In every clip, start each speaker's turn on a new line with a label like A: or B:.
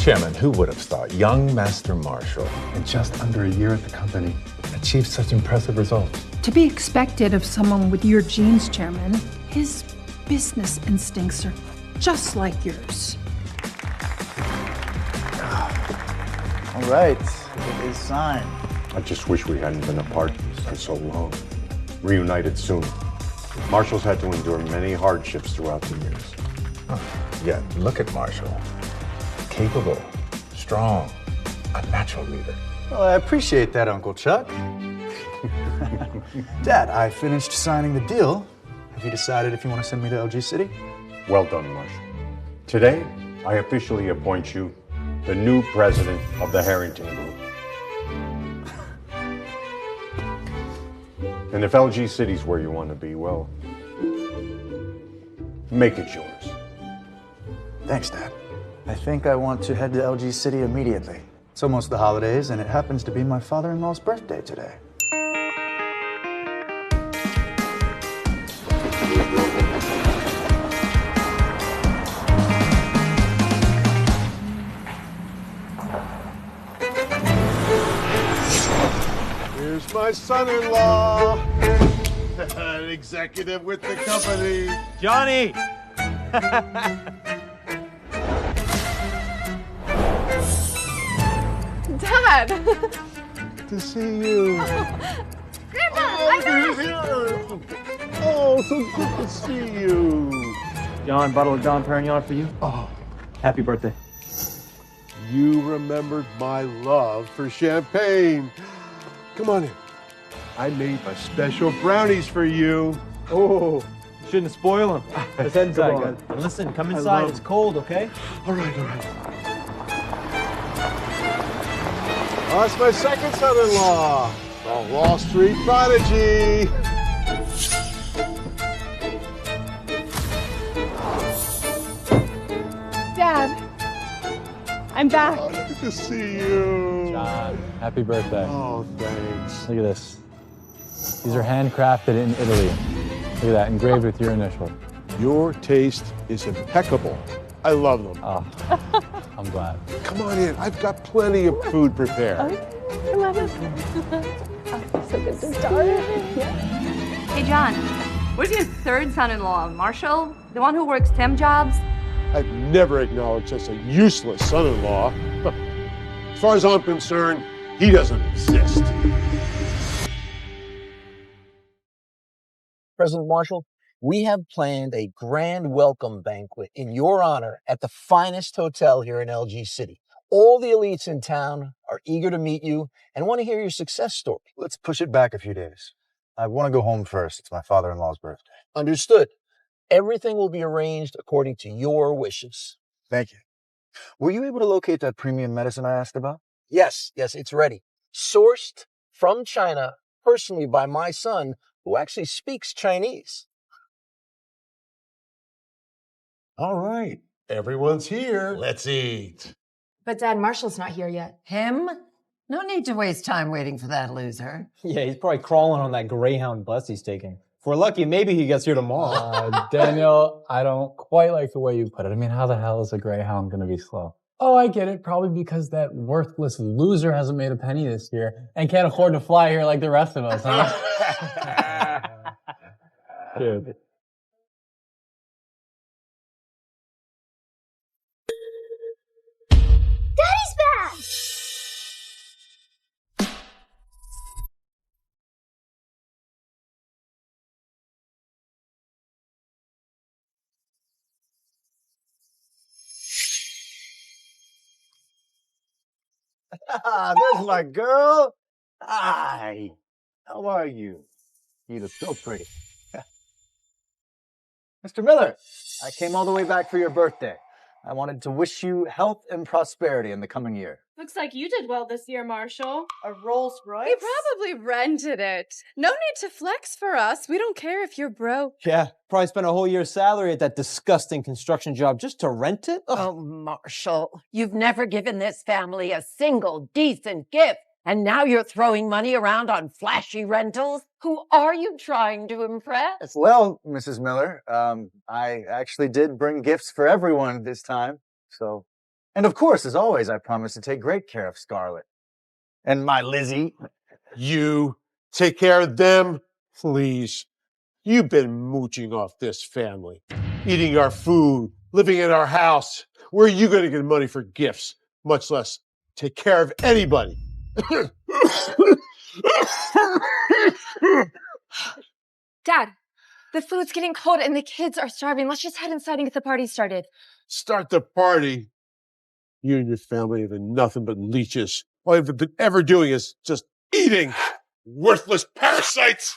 A: Chairman, who would have thought young Master Marshall, in just under a year at the company, achieved such impressive results?
B: To be expected of someone with your genes, Chairman, his business instincts are just like yours.
C: All right, it is signed.
D: I just wish we hadn't been apart for so long. Reunited soon. Marshall's had to endure many hardships throughout the years.
A: Yet, look at Marshall. Capable, strong, a natural leader.
C: Well, I appreciate that, Uncle Chuck. Dad, I finished signing the deal. Have you decided if you want to send me to LG City?
D: Well done, Marshall. Today, I officially appoint you the new president of the Harrington Group. And if LG City's where you want to be, well, make it yours.
C: Thanks, Dad. I think I want to head to LG City immediately. It's almost the holidays, and it happens to be my father-in-law's birthday today.
E: Here's my son-in-law, an executive with the company.
F: Johnny!
G: Dad!
E: Good to see you.
G: Grandpa,
E: You're here. Oh, so good to see you.
F: John, bottle of Dom Perignon for you.
E: Oh,
F: Happy birthday.
E: you remembered my love for champagne. Come on in. I made my special brownies for you.
F: Oh, you shouldn't spoil them. Let's head inside,
E: Come on.
F: guys. And listen, come inside. It's cold, okay?
E: All right, all right. Oh, that's my second son-in-law, a Wall Street prodigy.
G: Dad, I'm back.
E: Oh, good to see you.
H: John, happy birthday.
E: Oh, thanks.
H: Look at this. These are handcrafted in Italy. Look at that, engraved with your initial.
E: Your taste is impeccable. I love them.
H: Oh, I'm glad.
E: Come on in. I've got plenty of food prepared.
G: Come on. Oh, so good to start.
I: Hey, John, where's your third son-in-law, Marshall? The one who works temp jobs?
E: I've never acknowledged such a useless son-in-law. As far as I'm concerned, he doesn't exist.
J: President Marshall, we have planned a grand welcome banquet in your honor at the finest hotel here in LG City. All the elites in town are eager to meet you and want to hear your success story.
C: Let's push it back a few days. I want to go home first. It's my father-in-law's birthday.
J: Understood. Everything will be arranged according to your wishes.
C: Thank you. Were you able to locate that premium medicine I asked about?
J: Yes, it's ready. Sourced from China, personally by my son, who actually speaks Chinese.
E: All right. Everyone's here. Let's eat.
G: But Dad, Marshall's not here yet.
K: Him? No need to waste time waiting for that loser.
F: Yeah, he's probably crawling on that Greyhound bus he's taking. If we're lucky, maybe he gets here tomorrow.
H: Daniel, I don't quite like the way you put it. I mean, how the hell is a Greyhound going to be slow? Oh, I get it. Probably because that worthless loser hasn't made a penny this year and can't afford to fly here like the rest of us, huh? Dude.
G: Daddy's back!
C: There's my girl. Hi. How are you? You look so pretty. Mr. Miller, I came all the way back for your birthday. I wanted to wish you health and prosperity in the coming year.
G: Looks like you did well this year, Marshall.
K: A Rolls Royce?
G: You probably rented it. No need to flex for us. We don't care if you're broke.
F: Yeah, probably spent a whole year's salary at that disgusting construction job just to rent it. Ugh.
K: Oh, Marshall, you've never given this family a single decent gift. And now you're throwing money around on flashy rentals? Who are you trying to impress?
C: Well, Mrs. Miller, I actually did bring gifts for everyone this time. So And of course, as always, I promise to take great care of Scarlett. And my Lizzie.
E: You take care of them, please. You've been mooching off this family, eating our food, living in our house. Where are you going to get money for gifts, much less take care of anybody?
L: Dad, the food's getting cold and the kids are starving. Let's just head inside and get the party started.
E: Start the party. You and your family have been nothing but leeches. All you've been ever doing is just eating. Worthless parasites!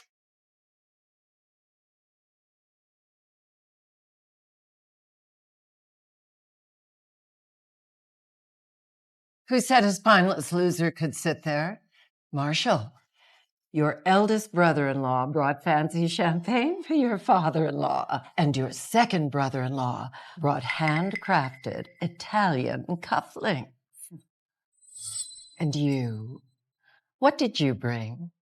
K: Who said a spineless loser could sit there? Marshall, your eldest brother-in-law brought fancy champagne for your father-in-law, and your second brother-in-law brought handcrafted Italian cufflinks. And you, what did you bring?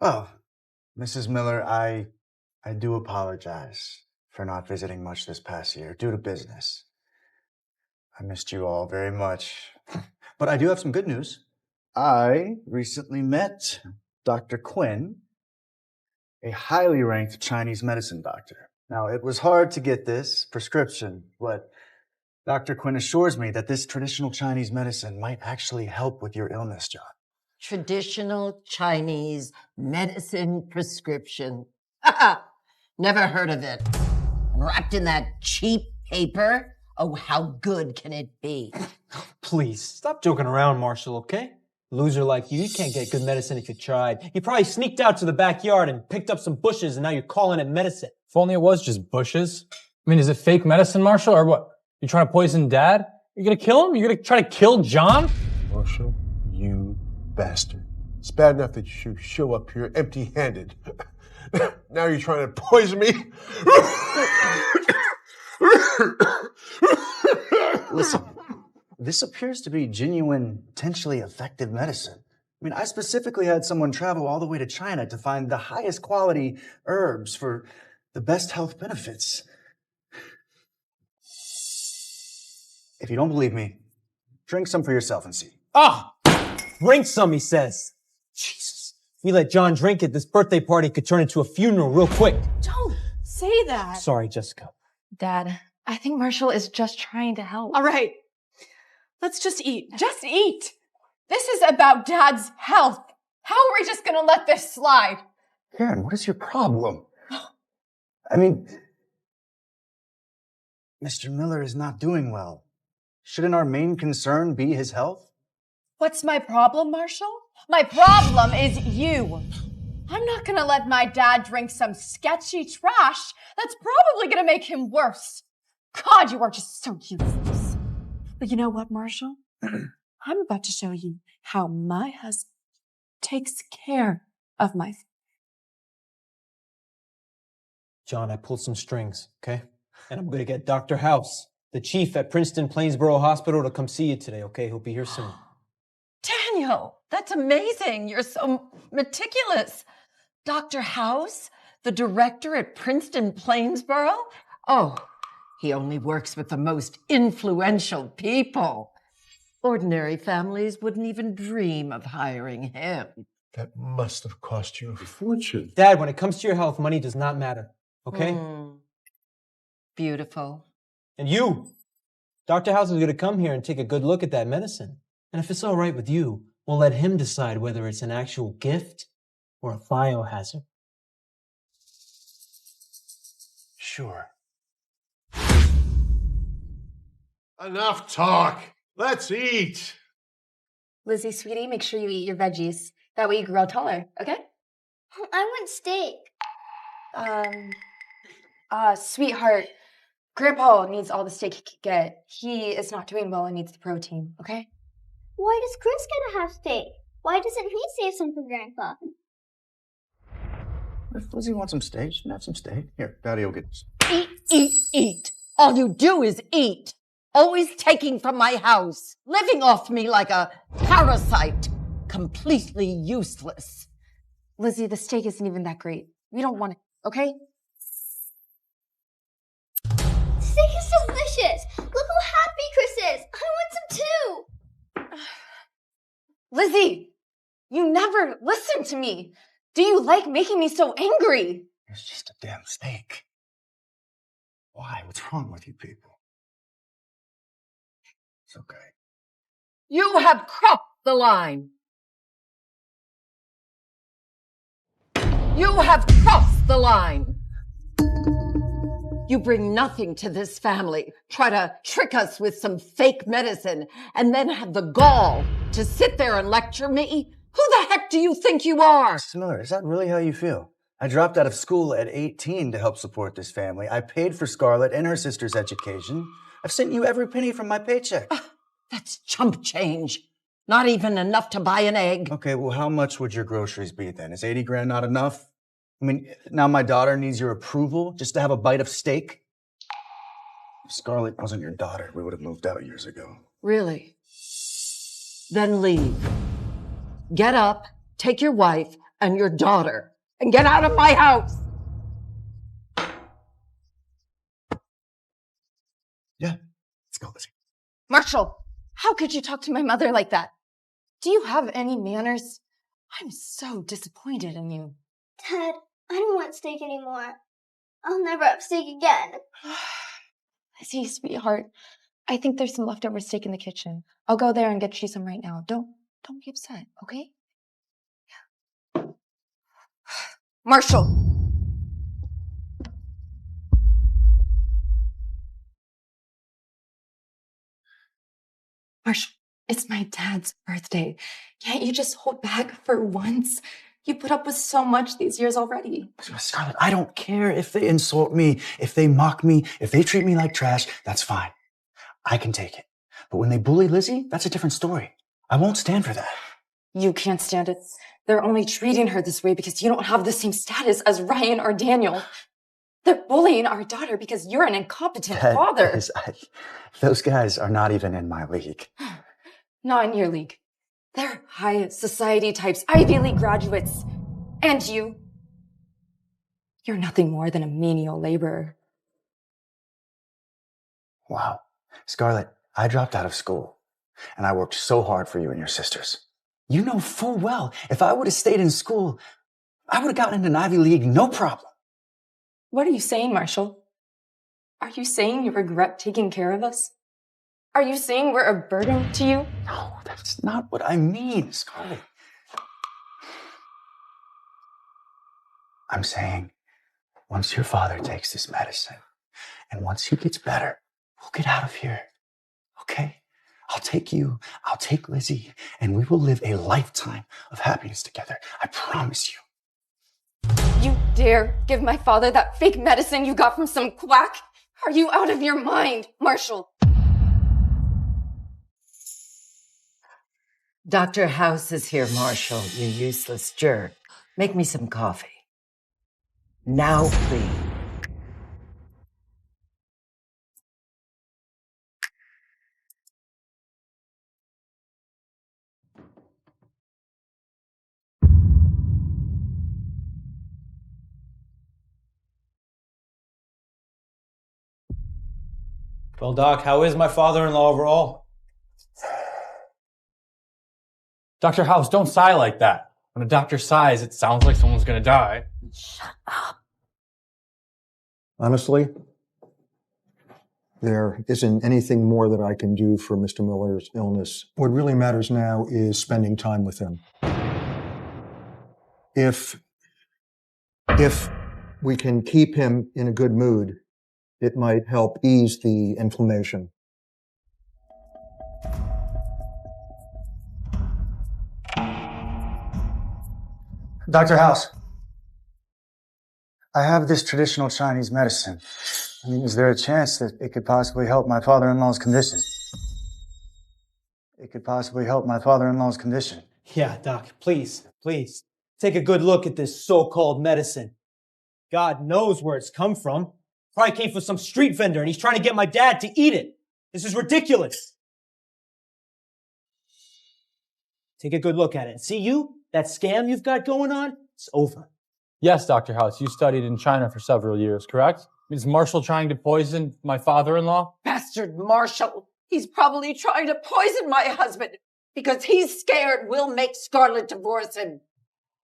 C: Oh, Mrs. Miller, I do apologize for not visiting much this past year due to business. I missed you all very much. But I do have some good news. I recently met Dr. Quinn, a highly ranked Chinese medicine doctor. Now, it was hard to get this prescription, but Dr. Quinn assures me that this traditional Chinese medicine might actually help with your illness, John.
K: Traditional Chinese medicine prescription. Never heard of it. Wrapped in that cheap paper? Oh, how good can it be?
F: Please, stop joking around, Marshall, okay? Loser like you can't get good medicine if you tried. You probably sneaked out to the backyard and picked up some bushes and now you're calling it medicine.
H: If only it was just bushes. I mean, is it fake medicine, Marshall, or what? You trying to poison Dad? You gonna kill him? You gonna try to kill John?
E: Marshall, you bastard. It's bad enough that you show up here empty-handed. Now you're trying to poison me?
C: Listen, this appears to be genuine, potentially effective medicine. I mean, I specifically had someone travel all the way to China to find the highest quality herbs for the best health benefits. If you don't believe me, drink some for yourself and see.
F: Ah! Drink some, he says. Jesus. If we let John drink it, this birthday party could turn into a funeral real quick.
L: Don't say that.
F: Sorry, Jessica.
L: Dad, I think Marshall is just trying to help.
G: All right. Let's just eat. Just eat. This is about Dad's health. How are we just going to let this slide?
C: Karen, what is your problem? I mean, Mr. Miller is not doing well. Shouldn't our main concern be his health?
G: What's my problem, Marshall? My problem is you. I'm not going to let my dad drink some sketchy trash that's probably going to make him worse. God, you are just so useless. But you know what, Marshall? I'm about to show you how my husband takes care of my...
F: John, I pulled some strings, okay? And I'm gonna get Dr. House, the chief at Princeton Plainsboro Hospital, to come see you today, okay? He'll be here soon.
K: Daniel, that's amazing. You're so meticulous. Dr. House, the director at Princeton Plainsboro? Oh, he only works with the most influential people. Ordinary families wouldn't even dream of hiring him.
E: That must have cost you a fortune.
F: Dad, when it comes to your health, money does not matter, okay?
K: Beautiful.
F: And you, Dr. House is gonna come here and take a good look at that medicine. And if it's all right with you, we'll let him decide whether it's an actual gift or a biohazard.
C: Sure.
E: Enough talk. Let's eat.
L: Lizzie, sweetie, make sure you eat your veggies. That way you grow taller, okay?
M: I want steak.
L: Sweetheart, Grandpa needs all the steak he could get. He is not doing well and needs the protein, okay?
M: Why does Chris get to have steak? Why doesn't he save some for Grandpa?
C: If Lizzie wants some steak, she can have some steak. Here, Daddy will get some.
K: Eat, eat, eat. All you do is eat. Always taking from my house. Living off me like a parasite. Completely useless.
L: Lizzie, the steak isn't even that great. We don't want it.
G: okay?
M: Steak is delicious. Look how happy Chris is. I want some too.
G: Lizzie, you never listen to me. Do you like making me so angry?
C: It's just a damn steak. Why? What's wrong with you people? It's okay.
K: You have crossed the line. You have crossed the line. You bring nothing to this family, try to trick us with some fake medicine, and then have the gall to sit there and lecture me? Who the heck do you think you are?
C: Mrs. Miller, is that really how you feel? I dropped out of school at 18 to help support this family. I paid for Scarlett and her sister's education. I've sent you every penny from my paycheck.
K: That's chump change. Not even enough to buy an egg.
C: Okay, well, how much would your groceries be then? Is 80 grand not enough? I mean, now my daughter needs your approval just to have a bite of steak? If Scarlett wasn't your daughter, we would have moved out years ago.
K: Really? Then leave. Get up, take your wife and your daughter, and get out of my house.
C: Yeah, let's go, Lizzie.
G: Marshall, how could you talk to my mother like that? Do you have any manners? I'm so disappointed in you.
M: Dad, I don't want steak anymore. I'll never have steak again.
G: See, sweetheart, I think there's some leftover steak in the kitchen. I'll go there and get you some right now. Don't be upset, okay? Yeah. Marshall. Marshall, it's my dad's birthday. Can't you just hold back for once? You put up with so much these years already.
C: Scarlett, I don't care if they insult me, if they mock me, if they treat me like trash, that's fine. I can take it. But when they bully Lizzie, that's a different story. I won't stand for that.
G: You can't stand it. They're only treating her this way because you don't have the same status as Ryan or Daniel. They're bullying our daughter because you're an incompetent father.
C: Those guys are not even in my league.
G: Not in your league. They're high society types, Ivy League graduates. And you're nothing more than a menial laborer.
C: Wow. Scarlett, I dropped out of school, and I worked so hard for you and your sisters. You know full well, if I would have stayed in school, I would have gotten into an Ivy League, no problem.
G: What are you saying, Marshall? Are you saying you regret taking care of us? Are you saying we're a burden to you?
C: No, that's not what I mean, Scarlett. I'm saying, once your father takes this medicine, and once he gets better, we'll get out of here, okay? I'll take you, I'll take Lizzie, and we will live a lifetime of happiness together. I promise you.
G: You dare give my father that fake medicine you got from some quack? Are you out of your mind, Marshall?
K: Dr. House is here, Marshall, you useless jerk. Make me some coffee. Now, please.
F: Well, Doc, how is my father-in-law overall?
H: Dr. House, don't sigh like that. When a doctor sighs, it sounds like someone's gonna die.
K: Shut up.
N: Honestly, there isn't anything more that I can do for Mr. Miller's illness. What really matters now is spending time with him. If we can keep him in a good mood, it might help ease the inflammation.
C: Dr. House, I have this traditional Chinese medicine. I mean, is there a chance that it could possibly help my father-in-law's condition? It could possibly help my father-in-law's condition.
F: Yeah, Doc, please, take a good look at this so-called medicine. God knows where it's come from. Probably came from some street vendor and he's trying to get my dad to eat it. This is ridiculous. Take a good look at it. See you? That scam you've got going on? It's over.
H: Yes, Dr. House, you studied in China for several years, correct? Is Marshall trying to poison my father-in-law?
K: Bastard Marshall. He's probably trying to poison my husband because he's scared we'll make Scarlett divorce him.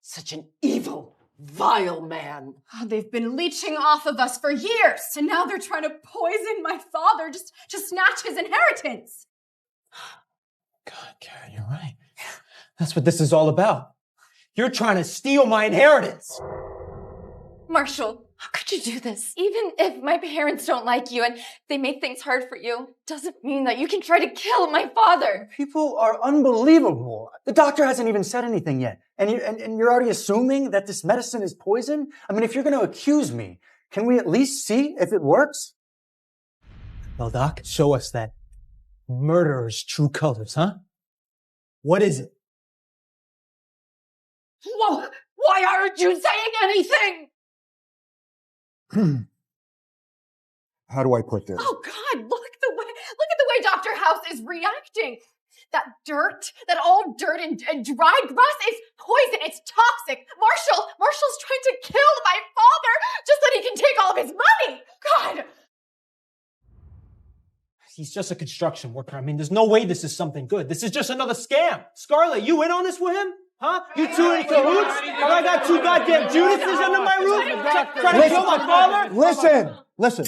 K: Such an evil, vile man.
G: Oh, they've been leeching off of us for years, and now they're trying to poison my father just to snatch his inheritance.
F: God, Karen, you're right. That's what this is all about. You're trying to steal my inheritance.
L: Marshall, how could you do this? Even if my parents don't like you and they make things hard for you, doesn't mean that you can try to kill my father.
C: People are unbelievable. The doctor hasn't even said anything yet. And you're already assuming that this medicine is poison? I mean, if you're going to accuse me, can we at least see if it works?
F: Well, Doc, show us that murderer's true colors, huh? What is it?
K: Whoa, why aren't you saying anything?
N: How do I put this?
G: Oh God, look at the way Dr. House is reacting. That dirt, that old dirt and dried grass is poison. It's toxic. Marshall's trying to kill my father just so he can take all of his money. God.
F: He's just a construction worker. I mean, there's no way this is something good. This is just another scam. Scarlett, you in on this with him? Huh? You two in cahoots? Have I got two goddamn Judases under my roof? Trying to kill my father?
N: Listen.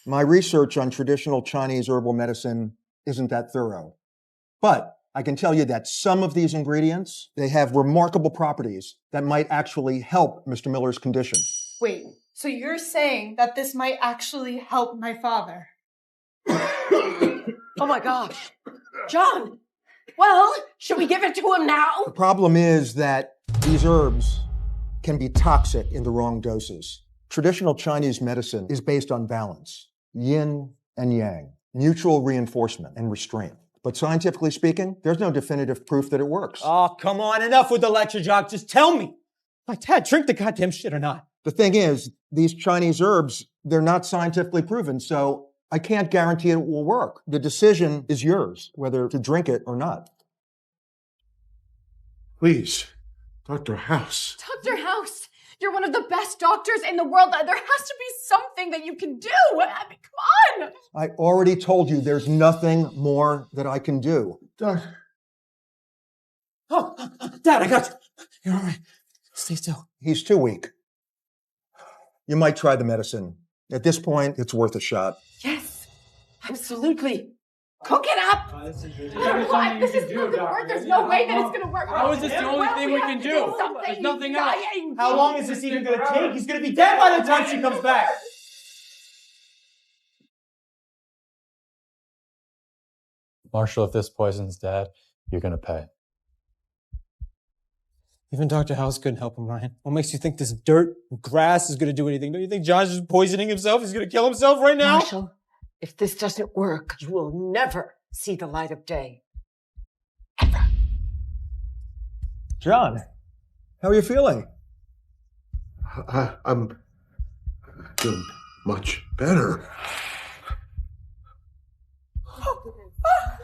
N: My research on traditional Chinese herbal medicine isn't that thorough. But I can tell you that some of these ingredients, they have remarkable properties that might actually help Mr. Miller's condition.
B: Wait, so you're saying that this might actually help my father?
K: Oh my gosh. John, well, should we give it to him now?
N: The problem is that these herbs can be toxic in the wrong doses. Traditional Chinese medicine is based on balance, yin and yang, mutual reinforcement and restraint. But scientifically speaking, there's no definitive proof that it works.
F: Oh, come on, enough with the lecture, Jock. Just tell me. My dad drink the goddamn shit or not?
N: The thing is, these Chinese herbs, they're not scientifically proven, so I can't guarantee it will work. The decision is yours, whether to drink it or not.
E: Please, Dr. House.
G: Dr. House, you're one of the best doctors in the world. There has to be something that you can do. I mean, come on.
N: I already told you there's nothing more that I can do.
F: Oh, Dad, I got you. You're all right. Stay still.
N: He's too weak. You might try the medicine. At this point, it's worth a shot.
K: Yes, absolutely. Cook it up.
G: This is nothing work. There's no way that it's going to work.
H: How is this the only thing we can do? There's nothing else.
F: How long is this even going to take? He's going to be dead by the time she comes back.
H: Marshall, if this poisons Dad, you're going to pay.
F: Even Dr. House couldn't help him, Ryan. What makes you think this dirt and grass is going to do anything? Don't you think John's just poisoning himself? He's going to kill himself right now?
K: Marshall, if this doesn't work, you will never see the light of day. Ever.
N: John, how are you feeling?
E: I'm feeling much better.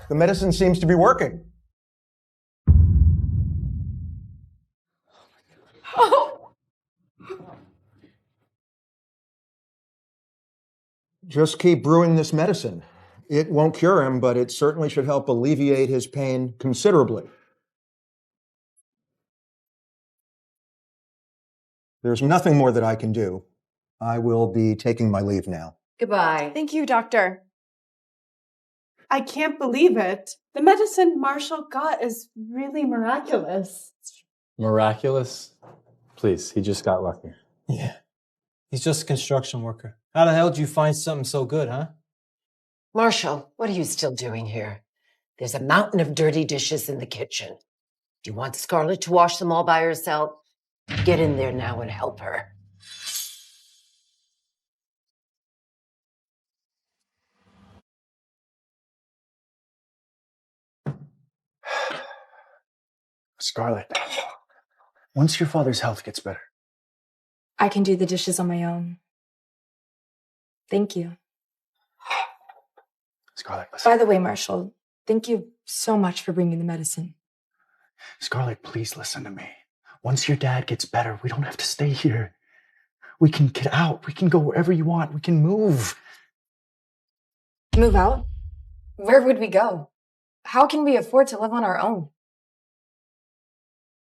N: The medicine seems to be working.
K: Oh.
N: Just keep brewing this medicine. It won't cure him, but it certainly should help alleviate his pain considerably. There's nothing more that I can do. I will be taking my leave now.
L: Goodbye.
B: Thank you, doctor. I can't believe it. The medicine Marshall got is really miraculous.
H: Miraculous? Please, he just got lucky.
F: Yeah. He's just a construction worker. How the hell did you find something so good, huh?
K: Marshall, what are you still doing here? There's a mountain of dirty dishes in the kitchen. Do you want Scarlett to wash them all by herself? Get in there now and help her.
C: Scarlett, once your father's health gets better,
L: I can do the dishes on my own. Thank you.
C: Scarlett, listen.
L: By the way, Marshall, thank you so much for bringing the medicine.
C: Scarlett, please listen to me. Once your dad gets better, we don't have to stay here. We can get out. We can go wherever you want. We can move.
L: Move out? Where would we go? How can we afford to live on our own?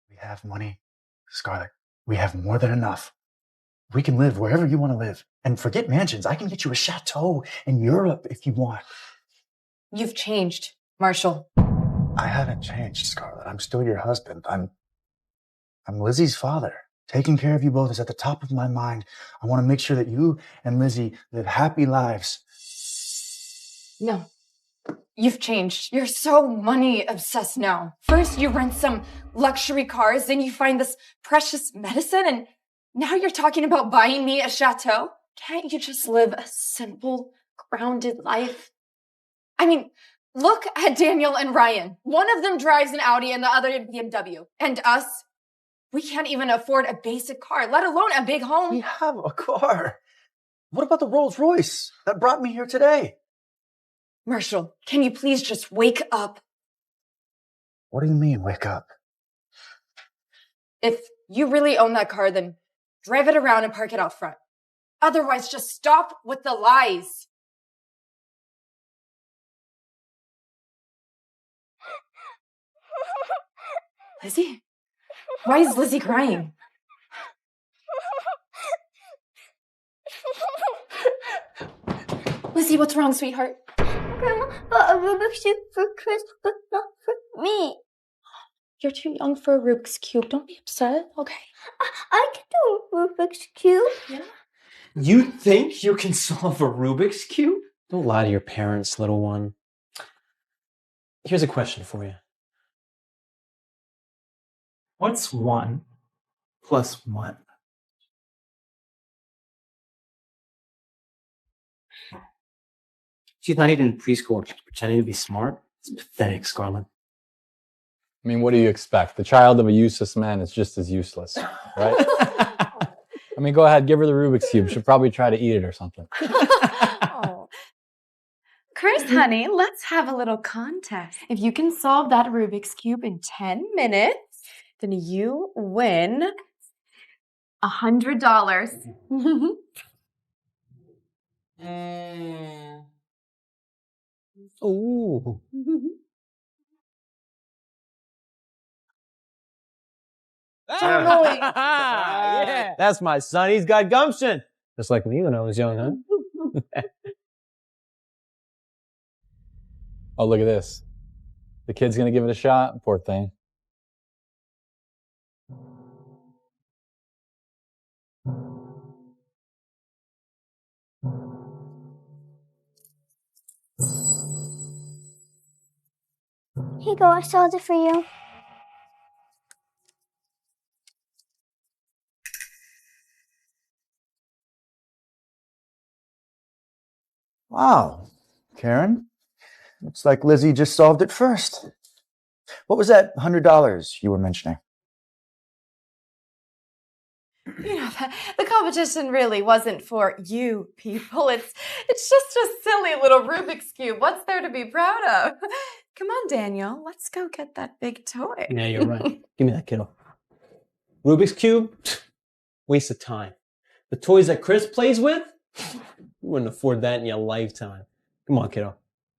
C: We have money, Scarlett. We have more than enough. We can live wherever you want to live. And forget mansions. I can get you a chateau in Europe if you want.
L: You've changed, Marshall.
C: I haven't changed, Scarlett. I'm still your husband. I'm Lizzie's father. Taking care of you both is at the top of my mind. I want to make sure that you and Lizzie live happy lives.
L: No. You've changed. You're so money obsessed now. First you rent some luxury cars, then you find this precious medicine, and now you're talking about buying me a chateau? Can't you just live a simple, grounded life? I mean, look at Daniel and Ryan. One of them drives an Audi and the other a BMW. And us, we can't even afford a basic car, let alone a big home.
C: We have a car. What about the Rolls Royce that brought me here today?
L: Marshall, can you please just wake up?
C: What do you mean, wake up?
L: If you really own that car, then drive it around and park it out front. Otherwise, just stop with the lies. Lizzie? Why is Lizzie crying? Lizzie, what's wrong, sweetheart?
M: Grandma bought a Rubik's Cube for Chris, but not for me.
L: You're too young for a Rubik's Cube. Don't be upset, okay?
M: I can do a Rubik's Cube.
L: Yeah.
F: You think you can solve a Rubik's Cube?
O: Don't lie to your parents, little one. Here's a question for you.
F: What's 1 plus 1?
O: She's not even in preschool. She's pretending to be smart. It's pathetic, Scarlett.
H: I mean, what do you expect? The child of a useless man is just as useless, right? I mean, go ahead, give her the Rubik's Cube. She'll probably try to eat it or something.
B: Oh. Chris, honey, let's have a little contest. If you can solve that Rubik's Cube in 10 minutes, then you win $100.
O: Ooh.
F: Yeah. That's my son. He's got gumption.
O: Just like me when I was young, huh?
H: Oh, look at this. The kid's gonna give it a shot. Poor thing.
M: Here you go, I solved it for you.
C: Wow, Karen. Looks like Lizzie just solved it first. What was that $100 you were mentioning?
B: You know, the competition really wasn't for you people. It's just a silly little Rubik's Cube. What's there to be proud of? Come on, Daniel. Let's go get that big toy.
O: Yeah, you're right. Give me that, kiddo. Rubik's Cube? Waste of time. The toys that Chris plays with? You wouldn't afford that in your lifetime. Come on, kiddo.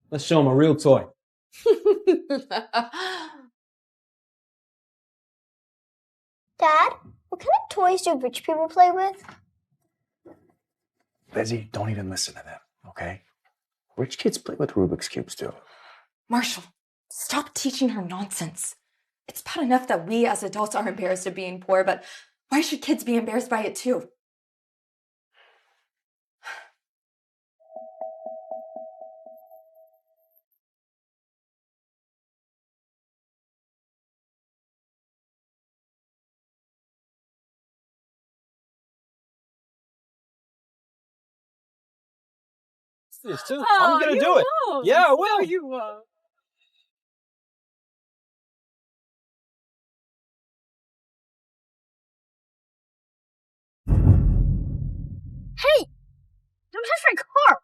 O: Let's show him a real toy.
M: Dad, what kind of toys do rich people play with?
C: Lizzie, don't even listen to them, okay? Rich kids play with Rubik's Cubes too.
L: Marshall, stop teaching her nonsense. It's bad enough that we as adults are embarrassed of being poor, but why should kids be embarrassed by it too?
F: This too. I'm gonna do it.
B: Won't.
F: Yeah, I will.
B: No, you won't.
M: Hey! Don't touch my car!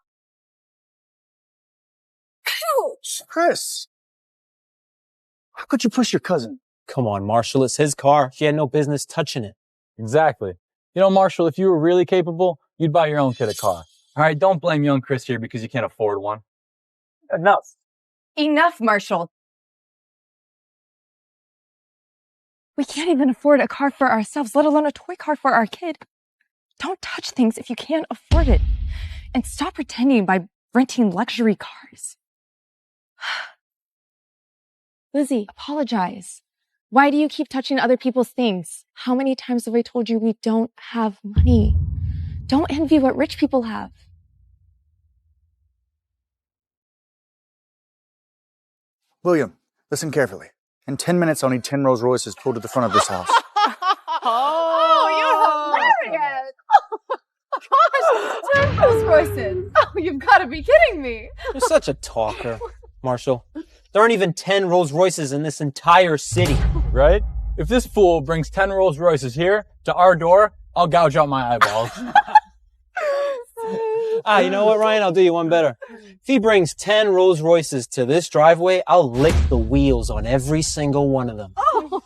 M: Ouch!
C: Chris! How could you push your cousin?
O: Come on, Marshall, it's his car. She had no business touching it.
H: Exactly. You know, Marshall, if you were really capable, you'd buy your own kid a car. All right, don't blame young Chris here because you can't afford one.
L: Enough. Enough, Marshall. We can't even afford a car for ourselves, let alone a toy car for our kid. Don't touch things if you can't afford it. And stop pretending by renting luxury cars. Lizzie, apologize. Why do you keep touching other people's things? How many times have I told you we don't have money? Don't envy what rich people have.
C: William, listen carefully. In 10 minutes, I'll need 10 Rolls Royces pulled to the front of this house.
G: Oh, you're hilarious! Gosh, 10 Rolls Royces. Oh, you've got to be kidding me.
O: You're such a talker, Marshall. There aren't even 10 Rolls Royces in this entire city.
H: Right? If this fool brings 10 Rolls Royces here to our door, I'll gouge out my eyeballs.
O: You know what, Ryan? I'll do you one better. If he brings 10 Rolls Royces to this driveway, I'll lick the wheels on every single one of them.
G: Oh.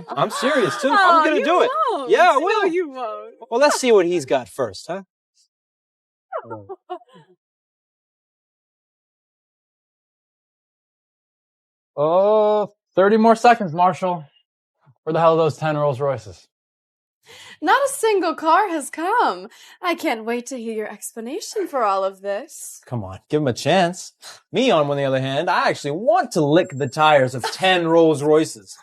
O: I'm serious, too. I'm going to do it.
G: Won't.
O: Yeah, I will.
G: No, you won't.
O: Well, let's see what he's got first, huh?
H: Oh, 30 more seconds, Marshall. Where the hell are those 10 Rolls Royces?
B: Not a single car has come. I can't wait to hear your explanation for all of this.
O: Come on, give him a chance. Me, on the other hand, I actually want to lick the tires of 10 Rolls Royces.